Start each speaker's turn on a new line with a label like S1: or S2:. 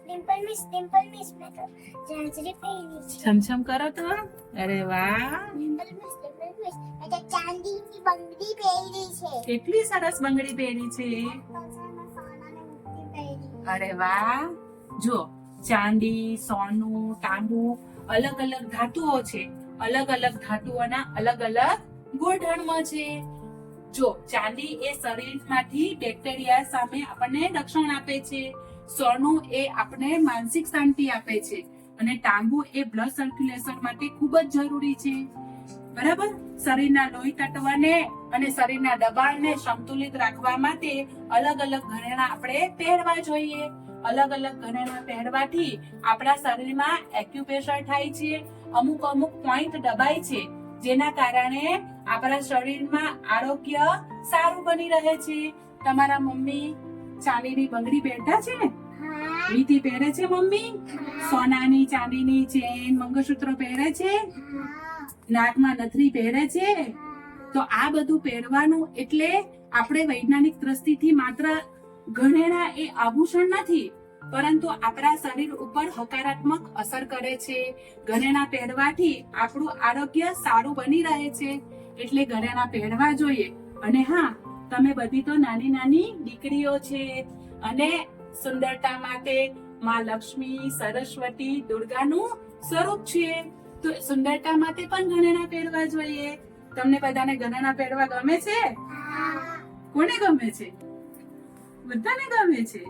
S1: Dimple miss મેં તો ઝાંઝરી પહેરી છે.
S2: છમછમ કરો તો. અરે વાહ,
S1: ડિમ્પલ મિસ મેં તો ચાંદીની બંગડી પહેરી છે.
S2: કેટલી સરસ બંગડી પહેરી છે.
S1: પાછળમાં સોનાની મુઠ્ઠી પહેરી.
S2: અરે વાહ, જો ચાંદી, સોનું, તાંબુ અલગ અલગ ધાતુઓ છે. અલગ અલગ ધાતુઓના અલગ અલગ ગુણધર્મ છે. જો ચાંદી એ શરીરમાંથી બેક્ટેરિયા સામે આપણને રક્ષણ આપે છે. સોનું એ આપણને માનસિક શાંતિ આપે છે અને તાંબુ એ બ્લડ સર્ક્યુલેશન માટે ખૂબ જ જરૂરી છે. બરાબર, શરીરના લોહી તત્વને અને શરીરના દબાણને સંતુલિત રાખવા માટે અલગ અલગ ઘરેણાં આપણે પહેરવા જોઈએ. અલગ અલગ ઘરેણાં પહેરવાથી આપણા શરીરમાં એક્યુપ્રેશર થાય છે. અમુક પોઈન્ટ દબાય છે, જેના કારણે આપણા શરીરમાં આરોગ્ય સારું બની રહે છે. તમારા મમ્મી ચાંદીની બંગડી પહેરતા છે ને?
S1: હા.
S2: વીટી પહેરે છે મમ્મી? સોનાની ચાંદીની ચેન મંગળસૂત્ર પહેરે છે?
S1: હા.
S2: નાકમાં નથરી પહેરે છે? તો આ બધું પહેરવાનું એટલે આપણે વૈજ્ઞાનિક દ્રષ્ટિથી માત્ર ઘરેણાં એ આભૂષણ નથી, પરંતુ આપણા શરીર ઉપર હકારાત્મક અસર કરે છે. ઘરેણાં પહેરવાથી આપણું આરોગ્ય સારું બની રહે છે, એટલે ઘરેણાં પહેરવા જોઈએ. અને હા, તમે બધી તો નાની નાની દીકરીઓ છે અને સુંદરતા માટે માં લક્ષ્મી, સરસ્વતી, દુર્ગાનું સ્વરૂપ છે. તો સુંદરતા માટે પણ ઘરેણાં પહેરવા જોઈએ. તમને બધાને ઘરેણાં પહેરવા ગમે છે?
S1: હા.
S2: કોને ગમે છે? બધાને ગમે છે.